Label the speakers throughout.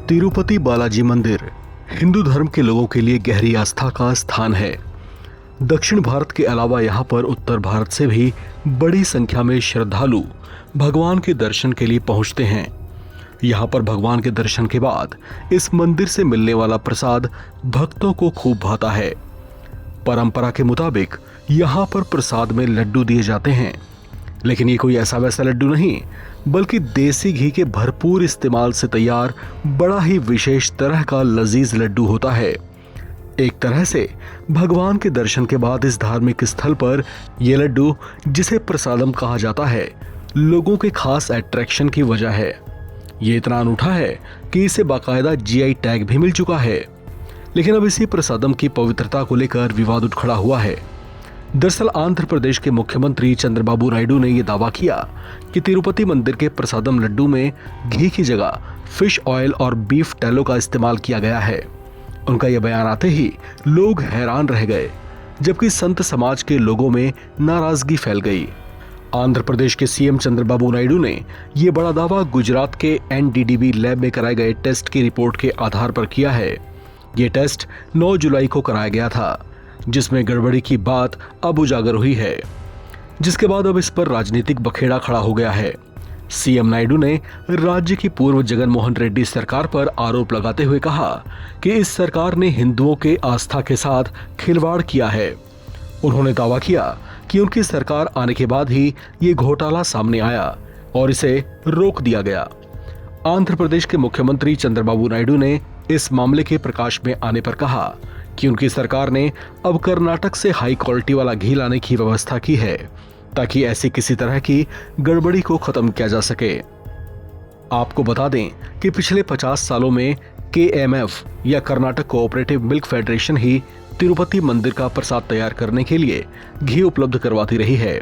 Speaker 1: तिरुपति बालाजी मंदिर हिंदू धर्म के लोगों के लिए गहरी आस्था का स्थान है। दक्षिण भारत के अलावा यहाँ पर उत्तर भारत से भी बड़ी संख्या में श्रद्धालु भगवान के दर्शन के लिए पहुँचते हैं। यहाँ पर भगवान के दर्शन के बाद इस मंदिर से मिलने वाला प्रसाद भक्तों को खूब भाता है। परंपरा के मुताबिक यहाँ पर प्रसाद में लड्डू दिए जाते हैं, लेकिन ये कोई ऐसा वैसा लड्डू नहीं, बल्कि देसी घी के भरपूर इस्तेमाल से तैयार बड़ा ही विशेष तरह का लजीज लड्डू होता है। एक तरह से भगवान के दर्शन के बाद इस धार्मिक स्थल पर यह लड्डू, जिसे प्रसादम कहा जाता है, लोगों के खास अट्रैक्शन की वजह है। ये इतना अनूठा है कि इसे बाकायदा जीआई टैग भी मिल चुका है। लेकिन अब इसी प्रसादम की पवित्रता को लेकर विवाद उठ खड़ा हुआ है। दरअसल आंध्र प्रदेश के मुख्यमंत्री चंद्रबाबू नायडू ने यह दावा किया कि तिरुपति मंदिर के प्रसादम लड्डू में घी की जगह फिश ऑयल और बीफ टैलो का इस्तेमाल किया गया है। उनका यह बयान आते ही लोग हैरान रह गए, जबकि संत समाज के लोगों में नाराजगी फैल गई। आंध्र प्रदेश के सीएम चंद्रबाबू नायडू ने यह बड़ा दावा गुजरात के एनडीडीबी लैब में कराए गए टेस्ट की रिपोर्ट के आधार पर किया है। ये टेस्ट 9 जुलाई को कराया गया था, जिसमें गड़बड़ी की बात अब उजागर हुई है, जिसके बाद अब इस पर राजनीतिक बखेड़ा खड़ा हो गया है। सीएम नायडू ने राज्य की पूर्व जगन मोहन रेड्डी सरकार पर आरोप लगाते हुए कहा कि इस सरकार ने हिंदुओं के आस्था के साथ खिलवाड़ किया है। उन्होंने दावा किया कि उनकी सरकार आने के बाद ही ये घोटाला सामने आया और इसे रोक दिया गया। आंध्र प्रदेश के मुख्यमंत्री चंद्रबाबू नायडू ने इस मामले के प्रकाश में आने पर कहा कि उनकी सरकार ने अब कर्नाटक से हाई क्वालिटी वाला घी लाने की व्यवस्था की है, ताकि ऐसी किसी तरह की गड़बड़ी को खत्म किया जा सके। आपको बता दें कि पिछले 50 सालों में केएमएफ या कर्नाटक कोऑपरेटिव मिल्क फेडरेशन ही तिरुपति मंदिर का प्रसाद तैयार करने के लिए घी उपलब्ध करवाती रही है।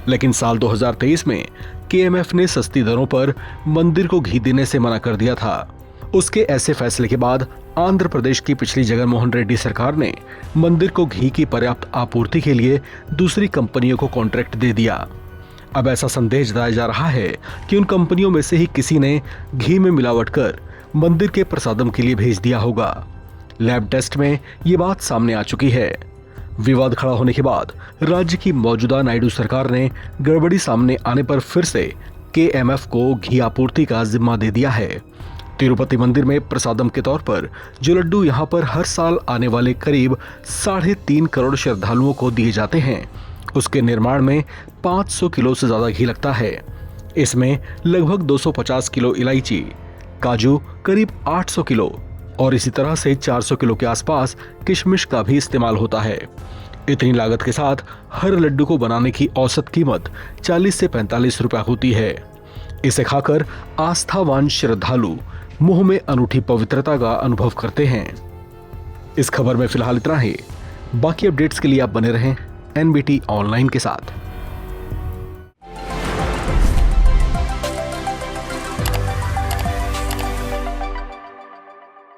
Speaker 1: लेकिन साल 2023 में केएमएफ ने सस्ती दरों पर मंदिर को घी देने से मना कर दिया था। उसके ऐसे फैसले के बाद आंध्र प्रदेश की पिछली जगन मोहन रेड्डी सरकार ने मंदिर को घी की पर्याप्त आपूर्ति के लिए दूसरी कंपनियों को कॉन्ट्रैक्ट दे दिया। अब ऐसा संदेह जताया जा रहा है कि उन कंपनियों में से ही किसी ने घी में मिलावट कर मंदिर के प्रसादम के लिए भेज दिया होगा। लैब टेस्ट में ये बात सामने आ चुकी है। विवाद खड़ा होने के बाद राज्य की मौजूदा नायडू सरकार ने गड़बड़ी सामने आने पर फिर से केएमएफ को घी आपूर्ति का जिम्मा दे दिया है। तिरुपति मंदिर में प्रसादम के तौर पर जो लड्डू यहाँ पर हर साल आने वाले करीब 3.5 करोड़ श्रद्धालुओं को दिए जाते हैं, उसके निर्माण में 500 किलो से ज्यादा घी लगता है। इसमें लगभग 250 किलो इलायची, काजू करीब 800 किलो और इसी तरह से 400 किलो के आसपास किशमिश का भी इस्तेमाल होता है। इतनी लागत के साथ हर लड्डू को बनाने की औसत कीमत 40 से 45 रुपए होती है। इसे खाकर आस्थावान श्रद्धालु मुंह में अनूठी पवित्रता का अनुभव करते हैं। इस खबर में फिलहाल इतना ही। बाकी अपडेट्स के लिए आप बने रहें एनबीटी ऑनलाइन के साथ।